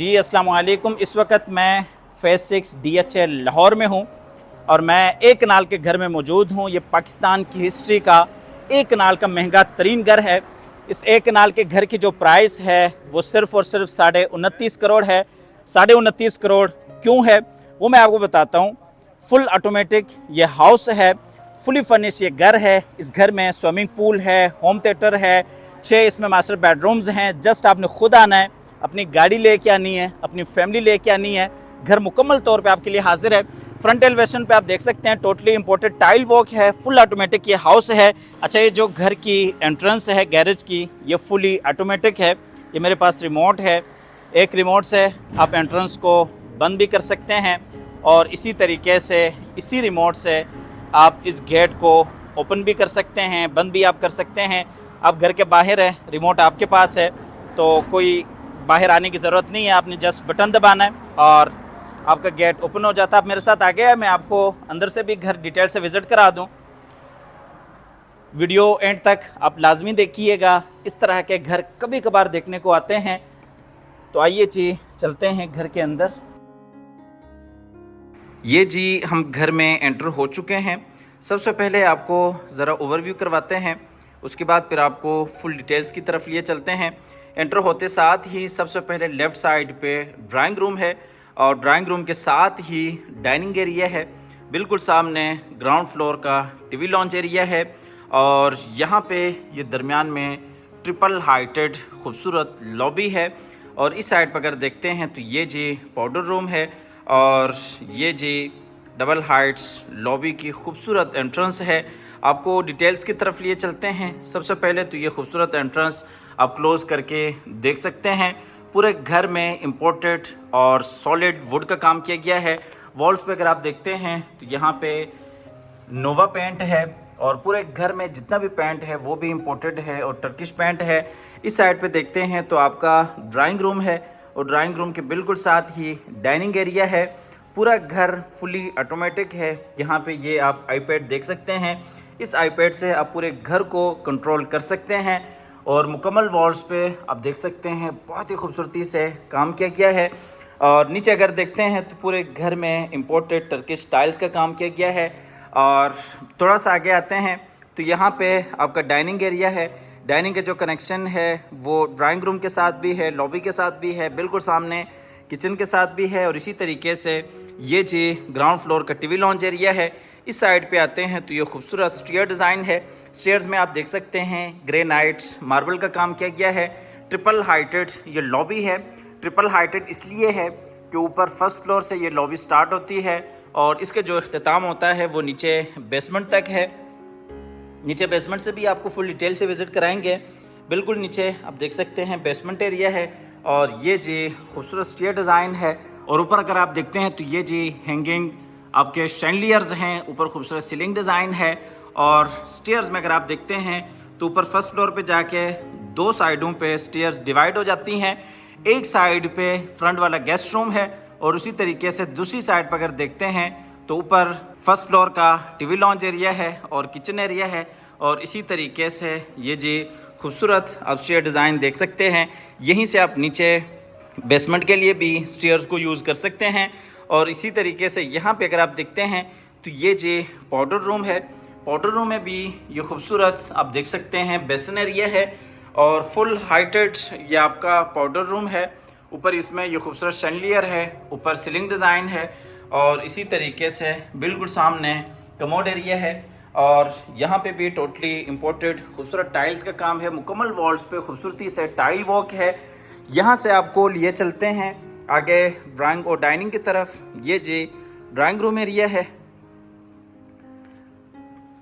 जी अस्सलाम वालेकुम। इस वक्त मैं फेज़ 6 DHA लाहौर में हूँ और मैं एक कनाल के घर में मौजूद हूँ। ये पाकिस्तान की हिस्ट्री का एक कनाल का महंगा तरीन घर है। इस एक कनाल के घर की जो प्राइस है वो सिर्फ़ और सिर्फ 29.5 करोड़ है। 29.5 करोड़ क्यों है वो मैं आपको बताता हूँ। फुल ऑटोमेटिक ये हाउस है, फुली फर्निश ये घर है। इस घर में स्विमिंग पूल है, होम थिएटर है, 6 इसमें मास्टर बेडरूम्स हैं। जस्ट आपने खुद आना है, अपनी गाड़ी लेके आनी है, अपनी फैमिली लेके आनी है। घर मुकम्मल तौर पे आपके लिए हाजिर है। फ्रंट एलिवेशन पे आप देख सकते हैं टोटली इंपोर्टेड टाइल वर्क है, फुल ऑटोमेटिक ये हाउस है। अच्छा, ये जो घर की एंट्रेंस है गैरेज की, ये फुली ऑटोमेटिक है। ये मेरे पास रिमोट है, एक रिमोट से आप एंट्रेंस को बंद भी कर सकते हैं और इसी तरीके से इसी रिमोट से आप इस गेट को ओपन भी कर सकते हैं, बंद भी आप कर सकते हैं। आप घर के बाहर है, रिमोट आपके पास है, तो कोई बाहर आने की ज़रूरत नहीं है। आपने जस्ट बटन दबाना है और आपका गेट ओपन हो जाता है। आप मेरे साथ आ गया है, मैं आपको अंदर से भी घर डिटेल से विज़िट करा दूं। वीडियो एंड तक आप लाजमी देखिएगा। इस तरह के घर कभी कभार देखने को आते हैं। तो आइए जी चलते हैं घर के अंदर। ये जी हम घर में एंटर हो चुके हैं। सबसे पहले आपको ज़रा ओवरव्यू करवाते हैं, उसके बाद फिर आपको फुल डिटेल्स की तरफ लिए चलते हैं। एंटर होते साथ ही सबसे पहले लेफ़्ट साइड पे ड्राइंग रूम है और ड्राइंग रूम के साथ ही डाइनिंग एरिया है। बिल्कुल सामने ग्राउंड फ्लोर का टीवी लॉन्च एरिया है और यहाँ पे ये दरमियान में ट्रिपल हाइटेड खूबसूरत लॉबी है। और इस साइड पर अगर देखते हैं तो ये जी पाउडर रूम है और ये जी डबल हाइट्स लॉबी की खूबसूरत एंट्रेंस है। आपको डिटेल्स की तरफ लिए चलते हैं। सबसे पहले तो ये खूबसूरत एंट्रेंस आप क्लोज करके देख सकते हैं। पूरे घर में इम्पोर्टेड और सॉलिड वुड का काम किया गया है। वॉल्स पे अगर आप देखते हैं तो यहाँ पे नोवा पेंट है और पूरे घर में जितना भी पेंट है वो भी इम्पोर्टेड है और टर्किश पेंट है। इस साइड पे देखते हैं तो आपका ड्राइंग रूम है और ड्राइंग रूम के बिल्कुल साथ ही डाइनिंग एरिया है। पूरा घर फुली ऑटोमेटिक है। यहाँ पे ये आप आईपैड देख सकते हैं। इस आईपैड से आप पूरे घर को कंट्रोल कर सकते हैं और मुकम्मल वॉल्स पे आप देख सकते हैं बहुत ही खूबसूरती से काम किया गया है। और नीचे अगर देखते हैं तो पूरे घर में इम्पोर्टेड टर्किश टाइल्स का काम किया गया है। और थोड़ा सा आगे आते हैं तो यहाँ पे आपका डाइनिंग एरिया है। डाइनिंग का जो कनेक्शन है वो ड्राइंग रूम के साथ भी है, लॉबी के साथ भी है, बिल्कुल सामने किचन के साथ भी है। और इसी तरीके से ये जी ग्राउंड फ्लोर का टीवी लॉन्च एरिया है। इस साइड पे आते हैं तो ये खूबसूरत स्टेयर डिज़ाइन है। स्टेयर्स में आप देख सकते हैं ग्रेनाइट मार्बल का काम किया गया है। ट्रिपल हाइटेड ये लॉबी है। ट्रिपल हाइटेड इसलिए है कि ऊपर फर्स्ट फ्लोर से ये लॉबी स्टार्ट होती है और इसके जो इख्तिताम होता है वो नीचे बेसमेंट तक है। नीचे बेसमेंट से भी आपको फुल डिटेल से विज़िट कराएंगे। बिल्कुल नीचे आप देख सकते हैं बेसमेंट एरिया है और ये जी खूबसूरत स्टेयर डिज़ाइन है। और ऊपर अगर आप देखते हैं तो ये जी हैंगिंग आपके शैंडलियर्स हैं, ऊपर खूबसूरत सीलिंग डिज़ाइन है। और स्टेयर्स में अगर आप देखते हैं तो ऊपर फर्स्ट फ्लोर पे जाके दो साइडों पे स्टेयर्स डिवाइड हो जाती हैं। एक साइड पे फ्रंट वाला गेस्ट रूम है और उसी तरीके से दूसरी साइड पर अगर देखते हैं तो ऊपर फर्स्ट फ्लोर का टीवी लॉन्च एरिया है और किचन एरिया है। और इसी तरीके से ये जी खूबसूरत आप स्टेयर डिज़ाइन देख सकते हैं। यहीं से आप नीचे बेसमेंट के लिए भी स्टेयर्स को यूज़ कर सकते हैं। और इसी तरीके से यहाँ पे अगर आप देखते हैं तो ये जी पाउडर रूम है। पाउडर रूम में भी ये खूबसूरत आप देख सकते हैं बेसन एरिया है और फुल हाइटेड ये आपका पाउडर रूम है। ऊपर इसमें ये खूबसूरत शैंडलियर है, ऊपर सीलिंग डिज़ाइन है और इसी तरीके से बिल्कुल सामने कमोड एरिया है। और यहाँ पे भी टोटली इम्पोर्टेड खूबसूरत टाइल्स का काम है। मुकम्मल वॉल्स पे खूबसूरती से टाइल वर्क है। यहाँ से आपको लिए चलते हैं आगे ड्राइंग और डाइनिंग की तरफ। ये जी ड्राइंग रूम एरिया है।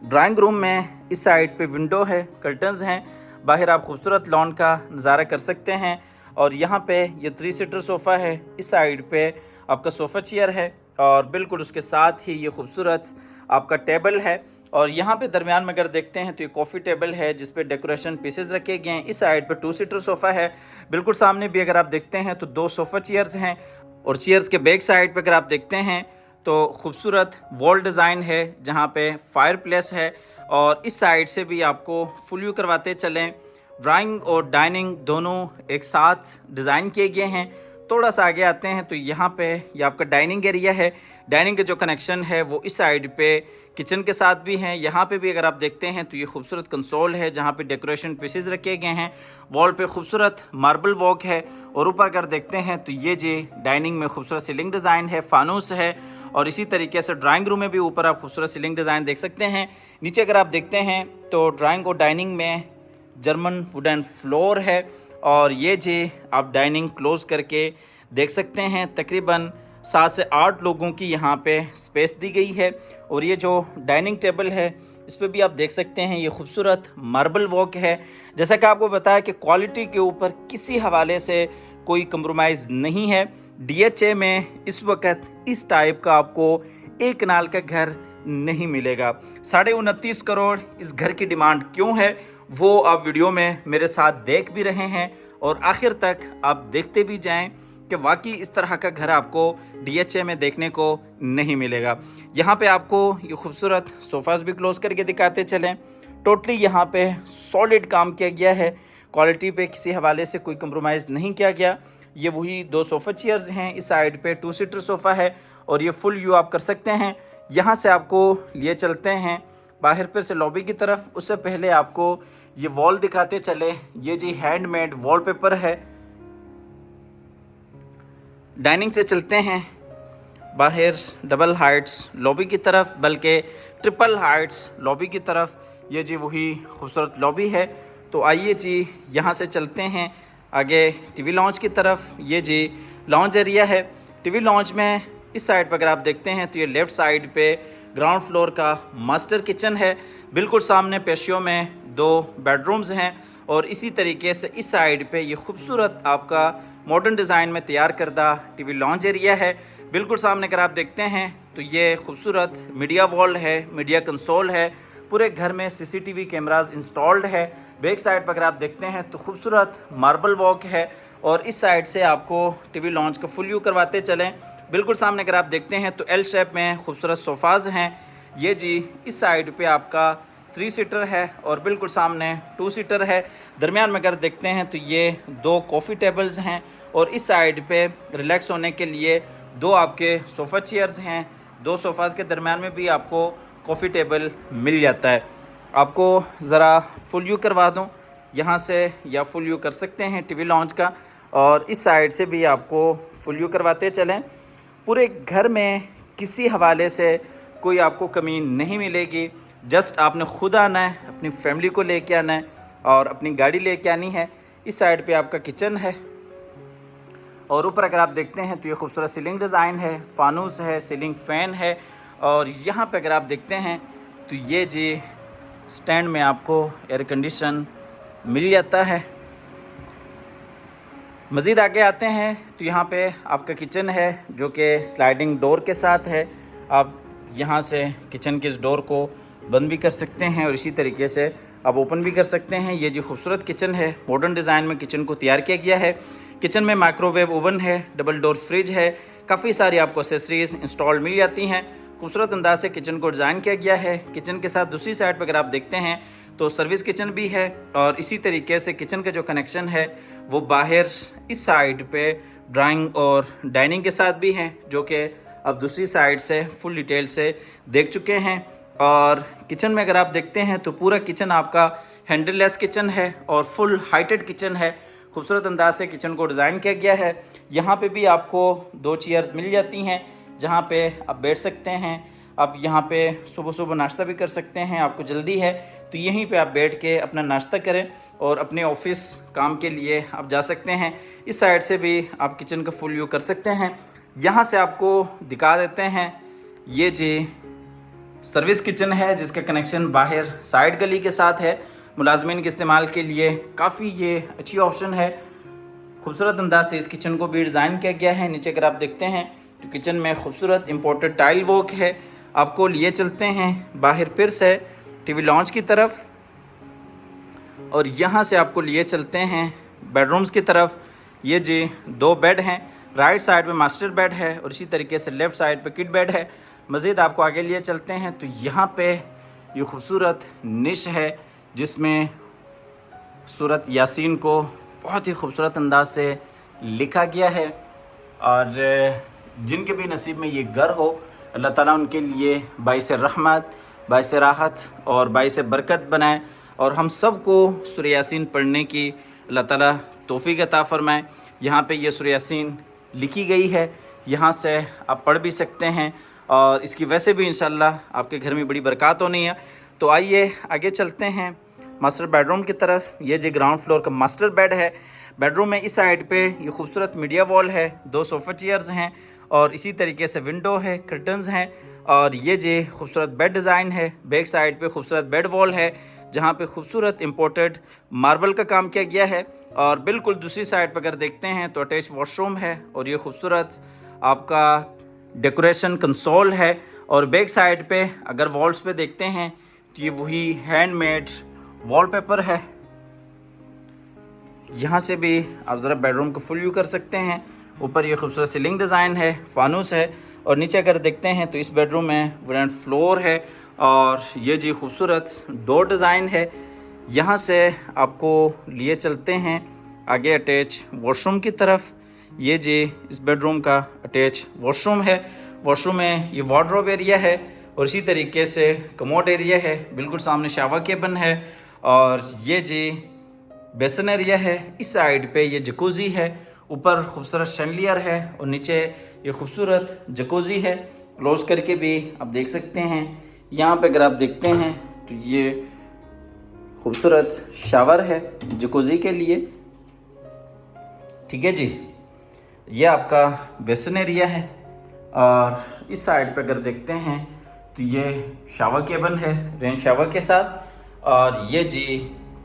ड्राइंग रूम में इस साइड पे विंडो है, कर्टन्स हैं, बाहर आप खूबसूरत लॉन का नज़ारा कर सकते हैं। और यहाँ पे ये 3 सीटर सोफ़ा है। इस साइड पे आपका सोफ़ा चेयर है और बिल्कुल उसके साथ ही ये खूबसूरत आपका टेबल है। और यहाँ पे दरमियान में अगर देखते हैं तो ये कॉफ़ी टेबल है जिस पे डेकोरेशन पीसेस रखे गए हैं। इस साइड पे 2 सीटर सोफ़ा है। बिल्कुल सामने भी अगर आप देखते हैं तो 2 सोफ़ा चेयर्स हैं। और चेयर्स के बैक साइड पे अगर आप देखते हैं तो खूबसूरत वॉल डिज़ाइन है जहाँ पे फायर प्लेस है। और इस साइड से भी आपको फुल व्यू करवाते चलें। ड्राइंग और डाइनिंग दोनों एक साथ डिज़ाइन किए गए हैं। थोड़ा सा आगे आते हैं तो यहाँ पे ये आपका डाइनिंग एरिया है। डाइनिंग का जो कनेक्शन है वो इस साइड पे किचन के साथ भी हैं। यहाँ पे भी अगर आप देखते हैं तो ये खूबसूरत कंसोल है जहाँ पे डेकोरेशन पीसेस रखे गए हैं। वॉल पे खूबसूरत मार्बल वॉक है और ऊपर अगर देखते हैं तो ये जी डाइनिंग में खूबसूरत सीलिंग डिज़ाइन है, फानूस है। और इसी तरीके से ड्राइंग रूम में भी ऊपर आप खूबसूरत सीलिंग डिज़ाइन देख सकते हैं। नीचे अगर आप देखते हैं तो ड्राइंग और डाइनिंग में जर्मन वुडन फ्लोर है। और ये जी आप डाइनिंग क्लोज़ करके देख सकते हैं तकरीबन 7 से 8 लोगों की यहाँ पे स्पेस दी गई है। और ये जो डाइनिंग टेबल है इस पर भी आप देख सकते हैं ये खूबसूरत मार्बल वॉक है। जैसा कि आपको बताया कि क्वालिटी के ऊपर किसी हवाले से कोई कंप्रोमाइज़ नहीं है। DHA में इस वक्त इस टाइप का आपको एक कनाल का घर नहीं मिलेगा। 29.5 करोड़ इस घर की डिमांड क्यों है वो आप वीडियो में मेरे साथ देख भी रहे हैं और आखिर तक आप देखते भी जाएं कि वाकई इस तरह का घर आपको DHA में देखने को नहीं मिलेगा। यहाँ पे आपको ये खूबसूरत सोफ़ास भी क्लोज करके दिखाते चलें। टोटली यहाँ पे सॉलिड काम किया गया है, क्वालिटी पे किसी हवाले से कोई कंप्रोमाइज़ नहीं किया गया। ये वही 2 सोफ़ा चेयर्स हैं, इस साइड पे 2 सीटर सोफ़ा है और ये फुल व्यू आप कर सकते हैं। यहाँ से आपको लिए चलते हैं बाहर फिर से लॉबी की तरफ। उससे पहले आपको ये वॉल दिखाते चले। ये जी हैंडमेड वॉलपेपर है। डाइनिंग से चलते हैं बाहर डबल हाइट्स लॉबी की तरफ, बल्कि ट्रिपल हाइट्स लॉबी की तरफ। ये जी वही खूबसूरत लॉबी है। तो आइए जी यहाँ से चलते हैं आगे टीवी लॉन्च की तरफ। ये जी लॉन्च एरिया है। टीवी लॉन्च में इस साइड पर अगर आप देखते हैं तो ये लेफ़्ट साइड पे ग्राउंड फ्लोर का मास्टर किचन है। बिल्कुल सामने पेशियो में 2 बेडरूम्स हैं और इसी तरीके से इस साइड पे ये खूबसूरत आपका मॉडर्न डिज़ाइन में तैयार करदा टीवी लॉन्च एरिया है। बिल्कुल सामने अगर आप देखते हैं तो ये खूबसूरत मीडिया वॉल है, मीडिया कंसोल है। पूरे घर में CCTV कैमरास इंस्टॉल्ड है। बैक साइड पर अगर आप देखते हैं तो खूबसूरत मार्बल वॉक है और इस साइड से आपको टीवी लॉन्च का फुल व्यू करवाते चलें। बिल्कुल सामने अगर आप देखते हैं तो L शेप में खूबसूरत सोफ़ाज़ हैं। ये जी इस साइड पे आपका 3 सीटर है और बिल्कुल सामने 2 सीटर है। दरमियान में अगर देखते हैं तो ये 2 कॉफ़ी टेबल्स हैं और इस साइड पे रिलैक्स होने के लिए 2 आपके सोफ़ा चेयर्स हैं। 2 सोफ़ाज़ के दरमियान में भी आपको कॉफ़ी टेबल मिल जाता है। आपको ज़रा फुल व्यू करवा दूँ यहाँ से, या फुल व्यू कर सकते हैं टीवी लॉन्च का, और इस साइड से भी आपको फुल व्यू करवाते चलें। पूरे घर में किसी हवाले से कोई आपको कमी नहीं मिलेगी। जस्ट आपने खुद आना है, अपनी फैमिली को लेके आना है और अपनी गाड़ी लेके आनी है। इस साइड पे आपका किचन है और ऊपर अगर आप देखते हैं तो ये खूबसूरत सीलिंग डिज़ाइन है, फानूस है, सीलिंग फ़ैन है। और यहाँ पे अगर आप देखते हैं तो ये जी स्टैंड में आपको एयर कंडीशन मिल जाता है। मज़ीद आगे आते हैं तो यहाँ पे आपका किचन है जो कि स्लाइडिंग डोर के साथ है। आप यहाँ से किचन के इस डोर को बंद भी कर सकते हैं और इसी तरीके से आप ओपन भी कर सकते हैं। ये जी खूबसूरत किचन है, मॉडर्न डिज़ाइन में किचन को तैयार किया गया है। किचन में माइक्रोवेव ओवन है, डबल डोर फ्रिज है, काफ़ी सारी आपको एक्सेसरीज़ इंस्टॉल मिल जाती हैं। खूबसूरत अंदाज से किचन को डिज़ाइन किया गया है। किचन के साथ दूसरी साइड पर अगर आप देखते हैं तो सर्विस किचन भी है और इसी तरीके से किचन का जो कनेक्शन है वो बाहर इस साइड पे ड्राइंग और डाइनिंग के साथ भी हैं, जो कि अब दूसरी साइड से फुल डिटेल से देख चुके हैं। और किचन में अगर आप देखते हैं तो पूरा किचन आपका हैंडल लेस किचन है और फुल हाइटेड किचन है। खूबसूरत अंदाज से किचन को डिज़ाइन किया गया है। यहाँ पे भी आपको 2 चेयर्स मिल जाती हैं जहाँ पे आप बैठ सकते हैं। आप यहाँ पे सुबह सुबह नाश्ता भी कर सकते हैं, आपको जल्दी है तो यहीं पे आप बैठ के अपना नाश्ता करें और अपने ऑफिस काम के लिए आप जा सकते हैं। इस साइड से भी आप किचन का फुल व्यू कर सकते हैं। यहाँ से आपको दिखा देते हैं, ये जी सर्विस किचन है जिसका कनेक्शन बाहर साइड गली के साथ है। मुलाजमीन के इस्तेमाल के लिए काफ़ी ये अच्छी ऑप्शन है। खूबसूरत अंदाज से इस किचन को भी डिज़ाइन किया गया है। नीचे अगर आप देखते हैं तो किचन में खूबसूरत इम्पोर्टेड टाइल वर्क है। आपको लिए चलते हैं बाहर फिर से टीवी लॉन्च की तरफ और यहाँ से आपको लिए चलते हैं बेडरूम्स की तरफ। ये जी 2 बेड हैं, राइट साइड पे मास्टर बेड है और इसी तरीके से लेफ़्ट साइड पे किड बेड है। मज़ीद आपको आगे लिए चलते हैं तो यहाँ पे ये खूबसूरत निश है जिसमें सूरत यासीन को बहुत ही खूबसूरत अंदाज से लिखा गया है। और जिनके भी नसीब में ये घर हो, अल्लाह ताला उनके लिए बाइस रहमत, बाइस राहत और बाइस बरकत बनाए। और हम सबको सूरह यासीन पढ़ने की अल्लाह ताला तौफीक अता फ़रमाए। यहाँ पे ये सूरह यासीन लिखी गई है, यहाँ से आप पढ़ भी सकते हैं और इसकी वैसे भी इंशाल्लाह आपके घर में बड़ी बरकत होनी है। तो आइए आगे चलते हैं मास्टर बेडरूम की तरफ। ये जो ग्राउंड फ्लोर का मास्टर बेड है, बेडरूम में इस साइड पे ये खूबसूरत मीडिया वॉल है, 2 सोफ़ा चेयर्स हैं और इसी तरीके से विंडो है, कर्टन्स हैं और ये जो खूबसूरत बेड डिज़ाइन है। बैक साइड पे खूबसूरत बेड वॉल है जहाँ पे खूबसूरत इंपोर्टेड मार्बल का काम किया गया है। और बिल्कुल दूसरी साइड पर अगर देखते हैं तो अटैच वॉशरूम है और ये खूबसूरत आपका डेकोरेशन कंसोल है। और बैक साइड पे अगर वॉल्स पे देखते हैं तो ये वही हैंडमेड वॉलपेपर है। यहाँ से भी आप ज़रा बेडरूम को फुल व्यू कर सकते हैं। ऊपर ये खूबसूरत सीलिंग डिज़ाइन है, फानूस है और नीचे अगर देखते हैं तो इस बेडरूम में वुडन फ्लोर है और ये जी खूबसूरत डोर डिज़ाइन है। यहाँ से आपको लिए चलते हैं आगे अटैच वॉशरूम की तरफ। ये जी इस बेडरूम का अटैच वॉशरूम है। वॉशरूम में ये वार्डरोब एरिया है और इसी तरीके से कमोड एरिया है। बिल्कुल सामने शावर केबिन है और ये जी बेसन एरिया है। इस साइड पे ये जकूज़ी है, ऊपर खूबसूरत शैंडलियर है और नीचे ये खूबसूरत जकूज़ी है। क्लोज करके भी आप देख सकते हैं। यहाँ पे अगर आप देखते हैं तो ये खूबसूरत शावर है जकूज़ी के लिए, ठीक है जी। ये आपका बेसन एरिया है और इस साइड पे अगर देखते हैं तो ये शावर केबिन है रेन शावर के साथ और ये जी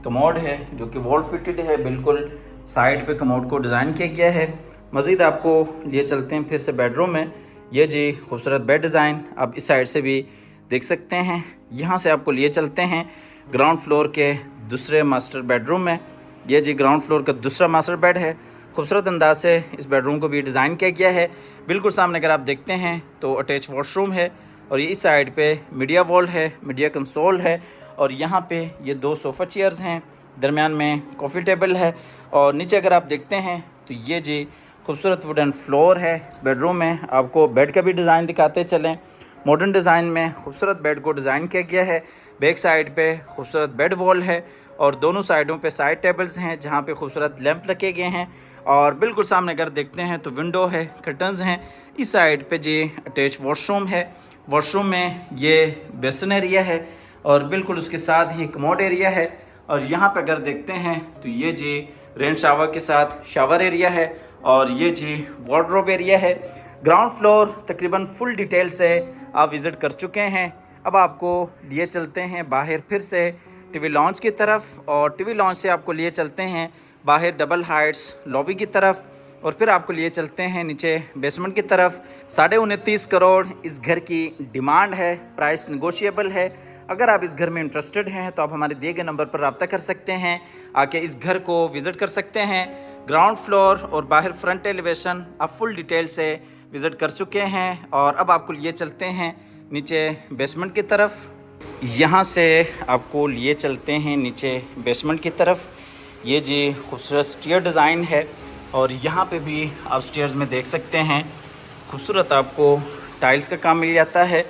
कमोड है जो कि वॉल फिटेड है। बिल्कुल साइड पे कमोड को डिज़ाइन किया गया है। मज़ीद आपको लिए चलते हैं फिर से बेडरूम में। ये जी खूबसूरत बेड डिज़ाइन आप इस साइड से भी देख सकते हैं। यहाँ से आपको लिए चलते हैं ग्राउंड फ्लोर के दूसरे मास्टर बेडरूम में। ये जी ग्राउंड फ्लोर का दूसरा मास्टर बेड है। खूबसूरत अंदाज से इस बेडरूम को भी डिज़ाइन किया गया है। बिल्कुल सामने अगर आप देखते हैं तो अटैच वॉशरूम है और ये इस साइड पे मीडिया वॉल है, मीडिया कंसोल है और यहाँ पे ये 2 सोफ़ा चेयर्स हैं, दरमियान में कॉफ़ी टेबल है और नीचे अगर आप देखते हैं तो ये जी खूबसूरत वुडन फ्लोर है इस बेडरूम में। आपको बेड का भी डिज़ाइन दिखाते चलें। मॉडर्न डिज़ाइन में खूबसूरत बेड को डिज़ाइन किया गया है। बैक साइड पे खूबसूरत बेड वॉल है और दोनों साइडों पे साइड टेबल्स हैं जहाँ पे खूबसूरत लैंप रखे गए हैं। और बिल्कुल सामने अगर देखते हैं तो विंडो है, कर्टन्स हैं। इस साइड पे जी अटैच वॉशरूम है। वॉशरूम में ये बेसन एरिया है और बिल्कुल उसके साथ ही कमोड एरिया है। और यहाँ पे अगर देखते हैं तो ये जी रेन शावर के साथ शावर एरिया है और ये जी वार्डरोब एरिया है। ग्राउंड फ्लोर तकरीबन फुल डिटेल से आप विज़िट कर चुके हैं। अब आपको लिए चलते हैं बाहर फिर से टीवी लॉन्च की तरफ और टीवी लॉन्च से आपको लिए चलते हैं बाहर डबल हाइट्स लॉबी की तरफ और फिर आपको लिए चलते हैं नीचे बेसमेंट की तरफ। 29.5 करोड़ इस घर की डिमांड है, प्राइस नेगोशिएबल है। अगर आप इस घर में इंटरेस्टेड हैं तो आप हमारे दिए गए नंबर पर रब्ता कर सकते हैं, आके इस घर को विज़िट कर सकते हैं। ग्राउंड फ्लोर और बाहर फ्रंट एलिवेशन आप फुल डिटेल से विज़िट कर चुके हैं और अब आपको लिए चलते हैं नीचे बेसमेंट की तरफ। यहाँ से आपको लिए चलते हैं नीचे बेसमेंट की तरफ। ये जी खूबसूरत स्टेयर डिज़ाइन है और यहाँ पे भी आप स्टेयर्स में देख सकते हैं खूबसूरत आपको टाइल्स का काम मिल जाता है।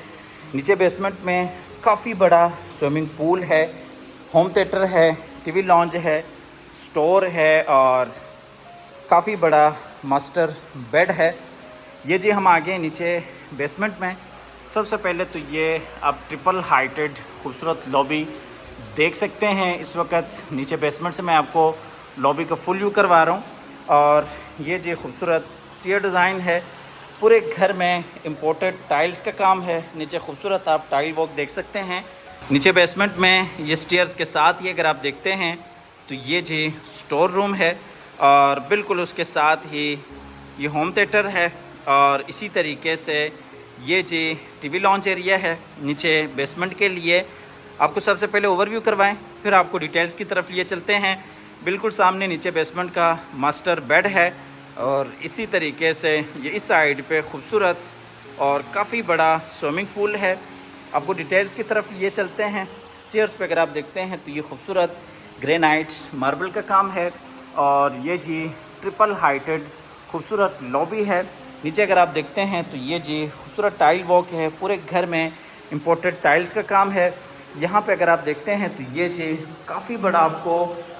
नीचे बेसमेंट में काफ़ी बड़ा स्विमिंग पूल है, होम थिएटर है, टीवी लॉन्ज है, स्टोर है और काफ़ी बड़ा मास्टर बेड है। ये जी हम आगे नीचे बेसमेंट में। सबसे पहले तो ये आप ट्रिपल हाइटेड खूबसूरत लॉबी देख सकते हैं। इस वक्त नीचे बेसमेंट से मैं आपको लॉबी का फुल व्यू करवा रहा हूँ और ये जी खूबसूरत स्टेयर डिज़ाइन है। पूरे घर में इम्पोर्टेड टाइल्स का काम है। नीचे खूबसूरत आप टाइल वर्क देख सकते हैं। नीचे बेसमेंट में ये स्टेयर्स के साथ ही अगर आप देखते हैं तो ये जी स्टोर रूम है और बिल्कुल उसके साथ ही ये होम थिएटर है और इसी तरीके से ये जी टीवी लॉन्च एरिया है नीचे बेसमेंट के लिए। आपको सबसे पहले ओवरव्यू करवाएं फिर आपको डिटेल्स की तरफ लिए चलते हैं। बिल्कुल सामने नीचे बेसमेंट का मास्टर बेड है और इसी तरीके से ये इस साइड पे खूबसूरत और काफ़ी बड़ा स्विमिंग पूल है। आपको डिटेल्स की तरफ लिए चलते हैं। स्टेयर्स पे अगर आप देखते हैं तो ये खूबसूरत ग्रेनाइट मार्बल का काम है और ये जी ट्रिपल हाइटेड खूबसूरत लॉबी है। नीचे अगर आप देखते हैं तो ये जी खूबसूरत टाइल वॉक है, पूरे घर में इम्पोर्टेड टाइल्स का काम है। यहाँ पे अगर आप देखते हैं तो ये जी काफ़ी बड़ा आपको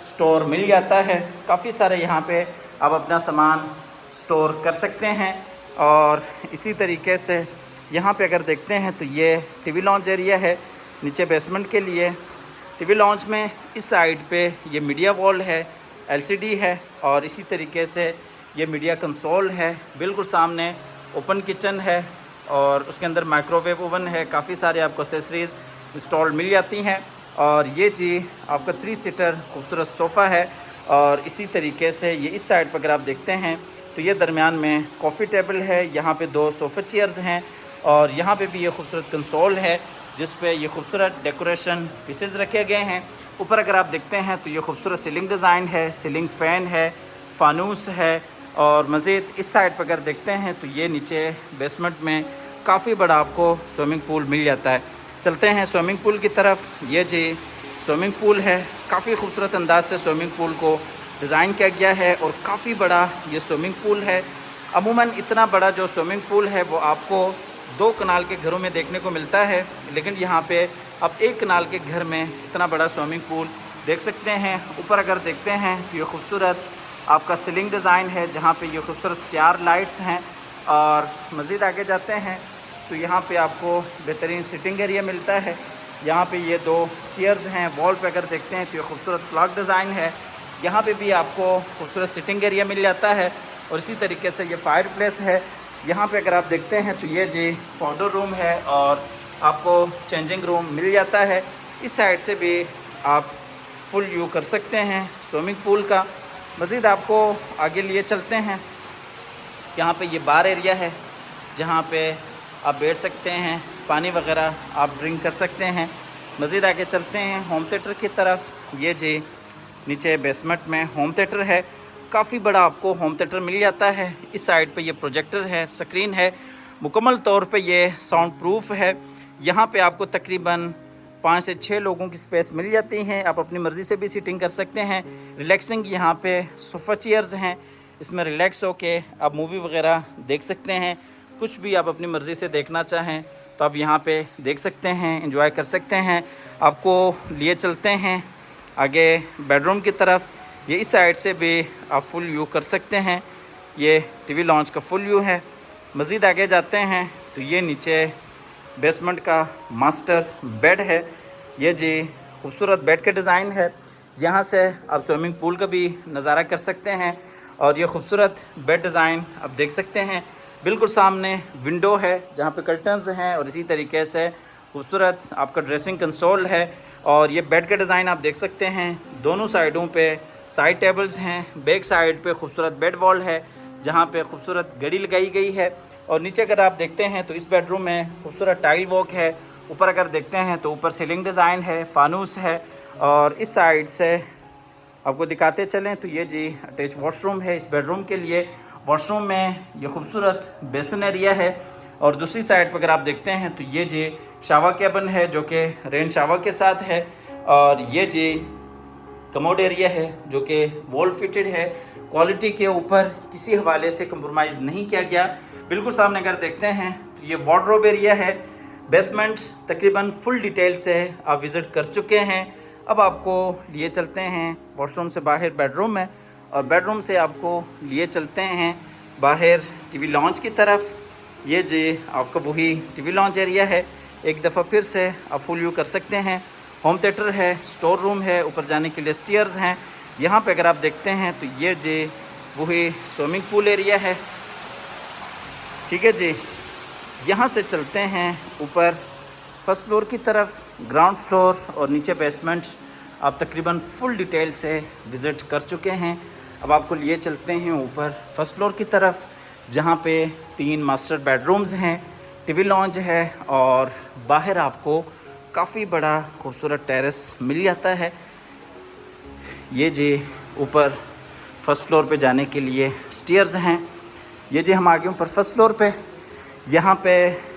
स्टोर मिल जाता है। काफ़ी सारे यहाँ पे आप अपना सामान स्टोर कर सकते हैं। और इसी तरीके से यहाँ पे अगर देखते हैं तो ये टीवी लॉन्च एरिया है नीचे बेसमेंट के लिए। टीवी लॉन्च में इस साइड पे ये मीडिया वॉल है, एलसीडी है और इसी तरीके से ये मीडिया कंसोल है। बिल्कुल सामने ओपन किचन है और उसके अंदर माइक्रोवेव ओवन है। काफ़ी सारे आपको एक्सेसरीज़ इंस्टॉल मिल जाती हैं। और ये जी आपका 3 सीटर खूबसूरत सोफ़ा है। और इसी तरीके से ये इस साइड पर अगर आप देखते हैं तो ये दरमियान में कॉफ़ी टेबल है। यहाँ पे 2 सोफ़ा चेयर्स हैं और यहाँ पे भी ये खूबसूरत कंसोल है जिस पे ये खूबसूरत डेकोरेशन पीसेस रखे गए हैं। ऊपर अगर आप देखते हैं तो ये खूबसूरत सीलिंग डिज़ाइन है, सीलिंग फ़ैन है, फानूस है। और मज़ीद इस साइड पर अगर देखते हैं तो ये नीचे बेसमेंट में काफ़ी बड़ा आपको स्विमिंग पूल मिल जाता है। चलते हैं स्विमिंग पूल की तरफ। ये जी स्विमिंग पूल है, काफ़ी खूबसूरत अंदाज से स्विमिंग पूल को डिज़ाइन किया गया है और काफ़ी बड़ा ये स्विमिंग पूल है। अमूमन इतना बड़ा जो स्विमिंग पूल है वो आपको 2 कनाल के घरों में देखने को मिलता है, लेकिन यहाँ पे आप 1 कनाल के घर में इतना बड़ा स्विमिंग पूल देख सकते हैं। ऊपर अगर देखते हैं तो ये खूबसूरत आपका सीलिंग डिज़ाइन है जहाँ पे ये खूबसूरत स्टार लाइट्स हैं। और मज़ीद आगे जाते हैं तो यहाँ पे आपको बेहतरीन सिटिंग एरिया मिलता है। यहाँ पे ये 2 चेयर्स हैं। वॉल पे अगर देखते हैं तो ये खूबसूरत फ्लॉक डिज़ाइन है। यहाँ पे भी आपको खूबसूरत सिटिंग एरिया मिल जाता है। और इसी तरीके से ये फायर प्लेस है। यहाँ पे अगर आप देखते हैं तो ये जी पाउडर रूम है और आपको चेंजिंग रूम मिल जाता है। इस साइड से भी आप फुल व्यू कर सकते हैं स्विमिंग पूल का। मज़ीद आपको आगे लिए चलते हैं। यहाँ पे ये बार एरिया है जहाँ पे आप बैठ सकते हैं, पानी वगैरह आप ड्रिंक कर सकते हैं। मज़ीद आगे चलते हैं होम थिएटर की तरफ। ये जी नीचे बेसमेंट में होम थिएटर है, काफ़ी बड़ा आपको होम थिएटर मिल जाता है। इस साइड पे ये प्रोजेक्टर है, स्क्रीन है, मुकम्मल तौर पे ये साउंड प्रूफ है। यहाँ पे आपको तकरीबन 5 से 6 लोगों की स्पेस मिल जाती हैं। आप अपनी मर्ज़ी से भी सीटिंग कर सकते हैं। रिलैक्सिंग यहाँ पे सोफ़ा चेयर्स हैं, इसमें रिलैक्स होके आप मूवी वगैरह देख सकते हैं। कुछ भी आप अपनी मर्ज़ी से देखना चाहें तो आप यहाँ पे देख सकते हैं, एंजॉय कर सकते हैं। आपको लिए चलते हैं आगे बेडरूम की तरफ। ये इस साइड से भी आप फुल व्यू कर सकते हैं। ये टीवी लॉन्च का फुल व्यू है। मज़ीद आगे जाते हैं तो ये नीचे बेसमेंट का मास्टर बेड है। ये जी खूबसूरत बेड का डिज़ाइन है। यहाँ से आप स्विमिंग पूल का भी नज़ारा कर सकते हैं। और ये खूबसूरत बेड डिज़ाइन आप देख सकते हैं। बिल्कुल सामने विंडो है जहाँ पे कर्टन्स हैं और इसी तरीके से खूबसूरत आपका ड्रेसिंग कंसोल है। और ये बेड का डिज़ाइन आप देख सकते हैं। दोनों साइडों पे साइड टेबल्स हैं। बैक साइड पे खूबसूरत बेड वॉल है जहाँ पे खूबसूरत घड़ी लगाई गई है। और नीचे अगर आप देखते हैं तो इस बेडरूम में खूबसूरत टाइल वॉक है। ऊपर अगर देखते हैं तो ऊपर सीलिंग डिज़ाइन है, फानूस है। और इस साइड से आपको दिखाते चलें तो ये जी अटैच वॉशरूम है इस बेडरूम के लिए। वॉशरूम में ये खूबसूरत बेसन एरिया है। और दूसरी साइड पर अगर आप देखते हैं तो ये जी शावर कैबिन है जो कि रेन शावर के साथ है। और ये जी कमोड एरिया है जो कि वॉल फिटेड है। क्वालिटी के ऊपर किसी हवाले से कंप्रोमाइज़ नहीं किया गया। बिल्कुल सामने अगर देखते हैं तो ये वार्डरोब एरिया है। बेसमेंट तकरीबन फुल डिटेल से आप विज़िट कर चुके हैं। अब आपको लिए चलते हैं वॉशरूम से बाहर बेडरूम में और बेडरूम से आपको लिए चलते हैं बाहर टीवी लॉन्च की तरफ। ये जी आपका वही टीवी लॉन्च एरिया है। एक दफ़ा फिर से आप फुल व्यू कर सकते हैं। होम थिएटर है, स्टोर रूम है, ऊपर जाने के लिए स्टेयर्स हैं। यहाँ पे अगर आप देखते हैं तो ये जी वही स्विमिंग पूल एरिया है। ठीक है जी, यहाँ से चलते हैं ऊपर फर्स्ट फ्लोर की तरफ। ग्राउंड फ्लोर और नीचे बेसमेंट आप तकरीबन फुल डिटेल से विज़िट कर चुके हैं। अब आपको लिए चलते हैं ऊपर फर्स्ट फ्लोर की तरफ जहाँ पे 3 मास्टर बेडरूम्स हैं, टीवी लॉन्च है और बाहर आपको काफ़ी बड़ा खूबसूरत टेरेस मिल जाता है। ये जी ऊपर फर्स्ट फ्लोर पे जाने के लिए स्टेयर्स हैं। ये जी हम आगे ऊपर फर्स्ट फ्लोर पे। यहाँ पे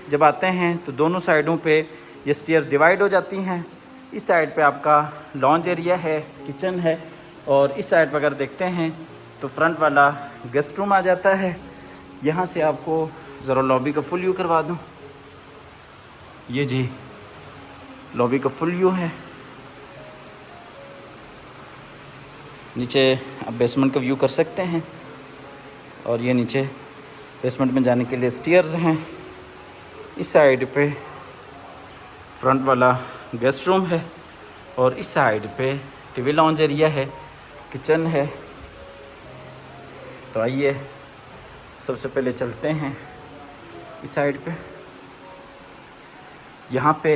जब आते हैं तो दोनों साइडों पे ये स्टेयर्स डिवाइड हो जाती हैं। इस साइड पे आपका लॉन्ज एरिया है, किचन है। और इस साइड पर अगर देखते हैं तो फ्रंट वाला गेस्ट रूम आ जाता है। यहाँ से आपको ज़रा लॉबी का फुल व्यू करवा दूँ। ये जी लॉबी का फुल व्यू है। नीचे आप बेसमेंट का व्यू कर सकते हैं और ये नीचे बेसमेंट में जाने के लिए स्टेयर्स हैं। इस साइड पे फ्रंट वाला गेस्ट रूम है और इस साइड पे टीवी लॉन्ज एरिया है, किचन है। तो आइए सबसे पहले चलते हैं इस साइड पे। यहाँ पे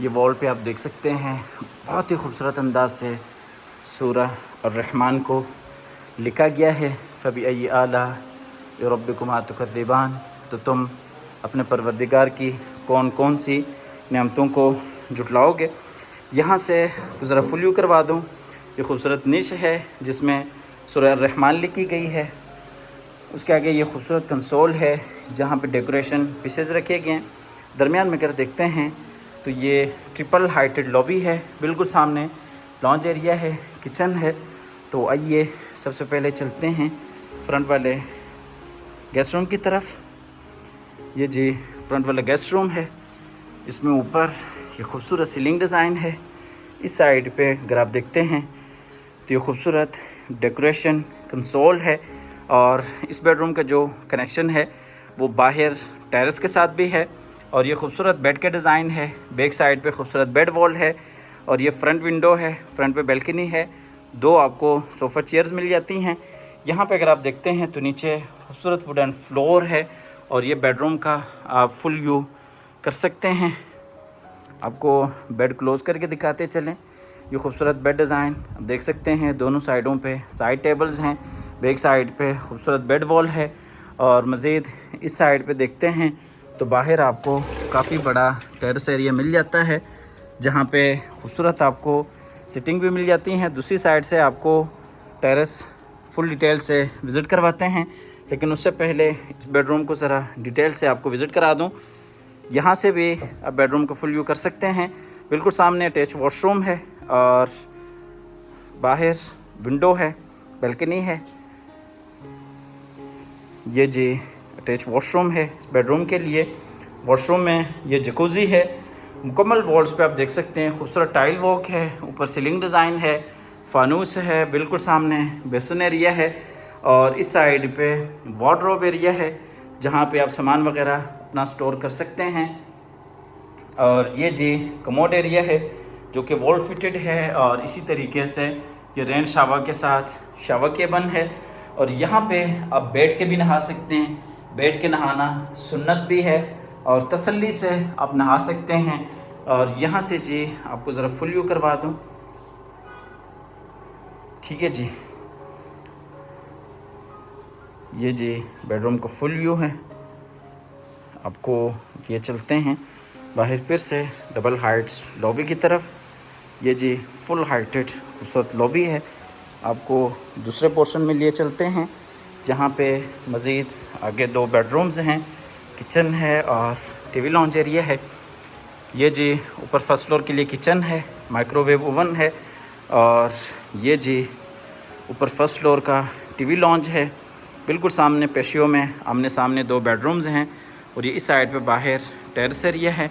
ये वॉल पे आप देख सकते हैं बहुत ही खूबसूरत अंदाज से सूरह अर्रहमान को लिखा गया है। फ़बीअय्यि आला रब्बिकुमा तुकज़्ज़िबान, तो तुम अपने परवरदिगार की कौन कौन सी नेमतों को जुटलाओगे। यहाँ से ज़रा फुल व्यू करवा दूँ। ये खूबसूरत निश है जिसमें सूरह अर्रहमान लिखी गई है। उसके आगे ये खूबसूरत कंसोल है जहाँ पे डेकोरेशन पीसेस रखे गए हैं। दरमियान में अगर देखते हैं तो ये ट्रिपल हाइटेड लॉबी है, बिल्कुल सामने लॉन्च एरिया है, किचन है। तो आइए सबसे पहले चलते हैं फ्रंट वाले गेस्ट रूम की तरफ। ये जी फ्रंट वाला गेस्ट रूम है। इसमें ऊपर ये खूबसूरत सीलिंग डिज़ाइन है। इस साइड पे अगर आप देखते हैं तो ये खूबसूरत डेकोरेशन कंसोल है और इस बेडरूम का जो कनेक्शन है वो बाहर टेरेस के साथ भी है। और ये खूबसूरत बेड का डिज़ाइन है। बैक साइड पे खूबसूरत बेड वॉल है और ये फ्रंट विंडो है, फ्रंट पे बैल्कनी है। 2 आपको सोफ़ा चेयर्स मिल जाती हैं। यहाँ पे अगर आप देखते हैं तो नीचे खूबसूरत वुडन फ्लोर है और ये बेडरूम का आप फुल व्यू कर सकते हैं। आपको बेड क्लोज़ करके दिखाते चलें। ये खूबसूरत बेड डिज़ाइन आप देख सकते हैं। दोनों साइडों पे साइड टेबल्स हैं। बैक साइड पे खूबसूरत बेड वॉल है और मज़ीद इस साइड पे देखते हैं तो बाहर आपको काफ़ी बड़ा टेरेस एरिया मिल जाता है जहाँ पे खूबसूरत आपको सिटिंग भी मिल जाती हैं। दूसरी साइड से आपको टेरेस फुल डिटेल से विज़िट करवाते हैं, लेकिन उससे पहले इस बेडरूम को ज़रा डिटेल से आपको विज़िट करा दूँ। यहाँ से भी आप बेडरूम का फुल व्यू कर सकते हैं। बिल्कुल सामने अटैच वॉशरूम है और बाहर विंडो है, बैल्कनी है। ये जी अटैच वॉशरूम है इस बेडरूम के लिए। वॉशरूम में ये जकूज़ी है। मुकम्मल वॉल्स पे आप देख सकते हैं खूबसूरत टाइल वर्क है, ऊपर सीलिंग डिज़ाइन है, फानूस है। बिल्कुल सामने बेसन एरिया है और इस साइड पे वार्डरोब एरिया है जहाँ पे आप सामान वगैरह अपना स्टोर कर सकते हैं। और ये जी कमोड एरिया है जो कि वॉल फिटेड है और इसी तरीके से ये रेन शावर के साथ शावर केबन है। और यहाँ पे आप बैठ के भी नहा सकते हैं। बैठ के नहाना सुन्नत भी है और तसल्ली से आप नहा सकते हैं। और यहाँ से जी आपको ज़रा फुल व्यू करवा दूँ। ठीक है जी, ये जी बेडरूम का फुल व्यू है। आपको ये चलते हैं बाहर फिर से डबल हाइट्स लॉबी की तरफ। ये जी फुल हाइटेड खूबसूरत लॉबी है। आपको दूसरे पोर्शन में लिए चलते हैं जहाँ पे मज़ीद आगे 2 बेडरूम्स हैं, किचन है और टीवी लॉन्च एरिया है। ये जी ऊपर फर्स्ट फ्लोर के लिए किचन है, माइक्रोवेव ओवन है और ये जी ऊपर फर्स्ट फ्लोर का टीवी लॉन्च है। बिल्कुल सामने पेशियो में आमने सामने 2 बेडरूम्स हैं और ये इस साइड पे बाहर टेरेस एरिया है।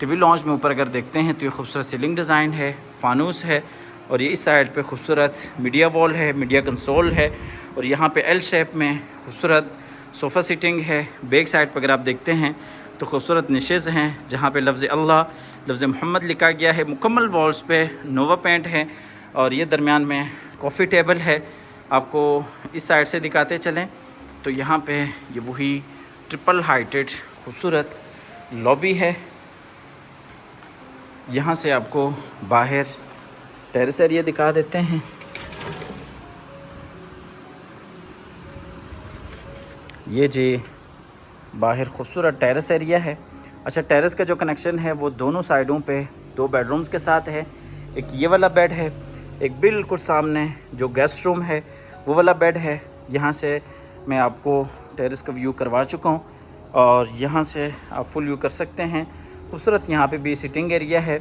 टीवी लॉन्च में ऊपर अगर देखते हैं तो ये खूबसूरत सीलिंग डिज़ाइन है, फानूस है और ये इस साइड पे खूबसूरत मीडिया वॉल है, मीडिया कंसोल है और यहाँ पे एल शेप में खूबसूरत सोफ़ा सीटिंग है। बैक साइड पर अगर आप देखते हैं तो खूबसूरत निशेज़ हैं जहाँ पे लफ्ज़ अल्लाह, लफ्ज़ मोहम्मद लिखा गया है। मुकम्मल वॉल्स पे नोवा पेंट है और ये दरमियान में कॉफ़ी टेबल है। आपको इस साइड से दिखाते चलें तो यहाँ पे ये वही ट्रिपल हाइटेड खूबसूरत लॉबी है। यहाँ से आपको बाहर टेरेस एरिया दिखा देते हैं। ये जी बाहर खूबसूरत टेरेस एरिया है। अच्छा, टेरेस का जो कनेक्शन है वो दोनों साइडों पे 2 बेडरूम्स के साथ है। एक ये वाला बेड है, एक बिल्कुल सामने जो गेस्ट रूम है वो वाला बेड है। यहाँ से मैं आपको टेरेस का व्यू करवा चुका हूँ और यहाँ से आप फुल व्यू कर सकते हैं। खूबसूरत यहाँ पे भी सिटिंग एरिया है।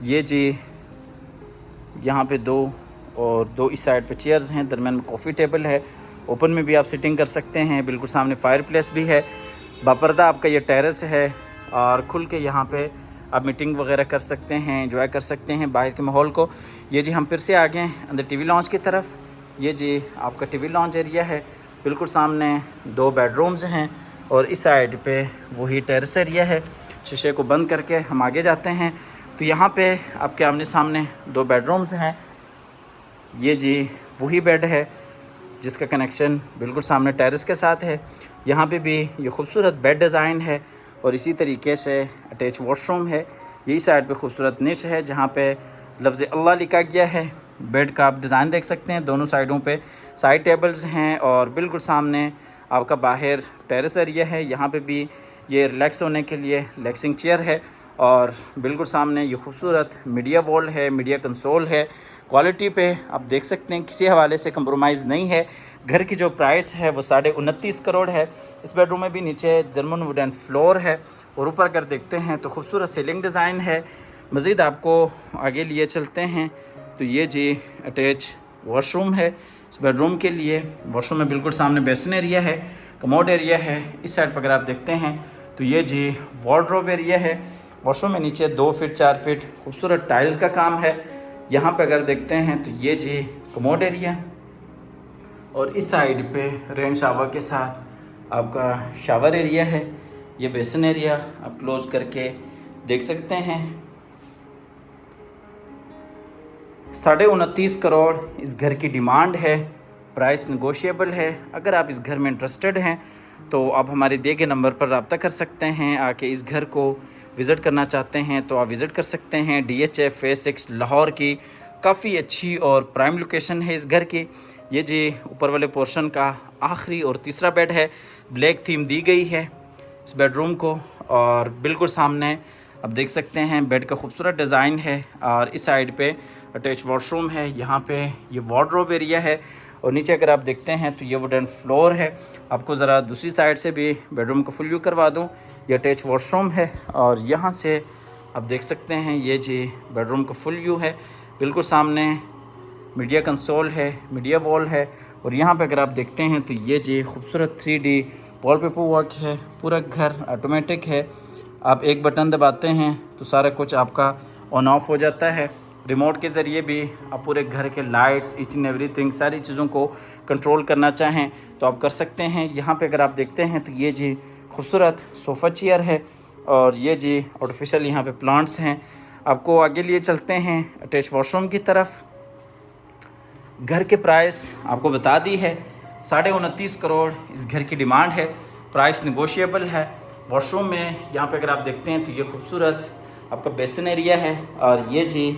ये जी यहाँ पे 2 और 2 इस साइड पे चेयर्स हैं, दरम्यान में कॉफ़ी टेबल है ओपन में भी आप सिटिंग कर सकते हैं। बिल्कुल सामने फायर प्लेस भी है। बापर्दा आपका ये टेरेस है और खुल के यहाँ पे आप मीटिंग वगैरह कर सकते हैं, एंजॉय कर सकते हैं बाहर के माहौल को। ये जी हम फिर से आ गए हैं अंदर टीवी लॉन्च की तरफ। ये जी आपका टीवी लॉन्च एरिया है। बिल्कुल सामने 2 बेडरूम्स हैं और इस साइड पे वही टेरेस एरिया है। शीशे को बंद करके हम आगे जाते हैं तो यहाँ पे आपके आमने सामने 2 बेडरूम्स हैं। ये जी वही बेड है जिसका कनेक्शन बिल्कुल सामने टेरेस के साथ है। यहाँ पे भी ये खूबसूरत बेड डिज़ाइन है और इसी तरीके से अटैच वॉशरूम है। यही साइड पे खूबसूरत निच है जहाँ पे लफ्ज़ अल्लाह लिखा गया है। बेड का आप डिज़ाइन देख सकते हैं, दोनों साइडों पे साइड टेबल्स हैं और बिल्कुल सामने आपका बाहर टेरेस एरिया है। यहाँ पे भी ये रिलैक्स होने के लिए रिलैक्सिंग चेयर है और बिल्कुल सामने ये खूबसूरत मीडिया वॉल है, मीडिया कंसोल है। क्वालिटी पे आप देख सकते हैं किसी हवाले से कंप्रोमाइज़ नहीं है। घर की जो प्राइस है वो 29.5 करोड़ है। इस बेडरूम में भी नीचे जर्मन वुडन फ्लोर है और ऊपर अगर देखते हैं तो खूबसूरत सीलिंग डिज़ाइन है। मज़ीद आपको आगे लिए चलते हैं तो ये जी अटैच वॉशरूम है इस बेडरूम के लिए। वॉशरूम में बिल्कुल सामने बेसिन एरिया है, कमोड एरिया है। इस साइड पर अगर आप देखते हैं तो ये जी वार्डरोब एरिया है। वॉशरूम में नीचे 2 फीट 4 फीट खूबसूरत टाइल्स का काम है। यहाँ पे अगर देखते हैं तो ये जी कमोड एरिया और इस साइड पे रेन शावर के साथ आपका शावर एरिया है। ये बेसिन एरिया आप क्लोज करके देख सकते हैं। 29.5 करोड़ इस घर की डिमांड है। प्राइस नेगोशिएबल है। अगर आप इस घर में इंटरेस्टेड हैं तो आप हमारे दिए गए नंबर पर रब्ता कर सकते हैं। आके इस घर को विज़िट करना चाहते हैं तो आप विज़िट कर सकते हैं। DHF फेज़ 6 लाहौर की काफ़ी अच्छी और प्राइम लोकेशन है इस घर की। ये जी ऊपर वाले पोर्शन का आखिरी और तीसरा बेड है। ब्लैक थीम दी गई है इस बेडरूम को और बिल्कुल सामने आप देख सकते हैं बेड का खूबसूरत डिज़ाइन है और इस साइड पे अटैच वॉशरूम है। यहाँ पे ये वार्डरोब एरिया है और नीचे अगर आप देखते हैं तो ये वुडन फ्लोर है। आपको ज़रा दूसरी साइड से भी बेडरूम का फुल व्यू करवा दूँ। ये अटैच वॉशरूम है और यहाँ से आप देख सकते हैं ये जी बेडरूम का फुल व्यू है। बिल्कुल सामने मीडिया कंसोल है, मीडिया वॉल है और यहाँ पे अगर आप देखते हैं तो ये जी खूबसूरत 3D वॉलपेपर वर्क है। पूरा घर ऑटोमेटिक है। आप एक बटन दबाते हैं तो सारा कुछ आपका ऑन ऑफ हो जाता है। रिमोट के ज़रिए भी आप पूरे घर के लाइट्स ईच एंड एवरीथिंग सारी चीज़ों को कंट्रोल करना चाहें तो आप कर सकते हैं। यहाँ पे अगर आप देखते हैं तो ये जी खूबसूरत सोफ़ा चेयर है और ये जी आर्टिफिशियल यहाँ पे प्लांट्स हैं। आपको आगे लिए चलते हैं अटैच वॉशरूम की तरफ। घर के प्राइस आपको बता दी है। 29.5 करोड़ इस घर की डिमांड है। प्राइस नेगोशिएबल है। वॉशरूम में यहाँ पे अगर आप देखते हैं तो ये खूबसूरत आपका बेसिन एरिया है और ये जी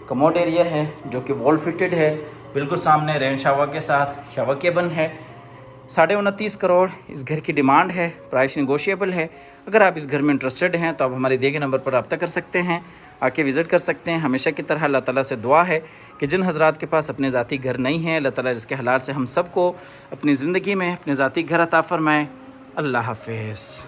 कमोड एरिया है जो कि वॉल फिटेड है। बिल्कुल सामने रेन शावर के साथ शावर केबल है। 29.5 करोड़ इस घर की डिमांड है। प्राइस नेगोशिएबल है। अगर आप इस घर में इंटरेस्टेड हैं तो आप हमारे दिए गए नंबर पर रब्ता कर सकते हैं, आके विज़िट कर सकते हैं। हमेशा की तरह अल्लाह ताला से दुआ है कि जिन हज़रात के पास अपने ज़ाती घर नहीं है, अल्लाह ताला रिज़्क़ हलाल से हम सबको अपनी ज़िंदगी में अपने ज़ाती घर अता फ़रमाए। अल्लाह हाफ़िज़।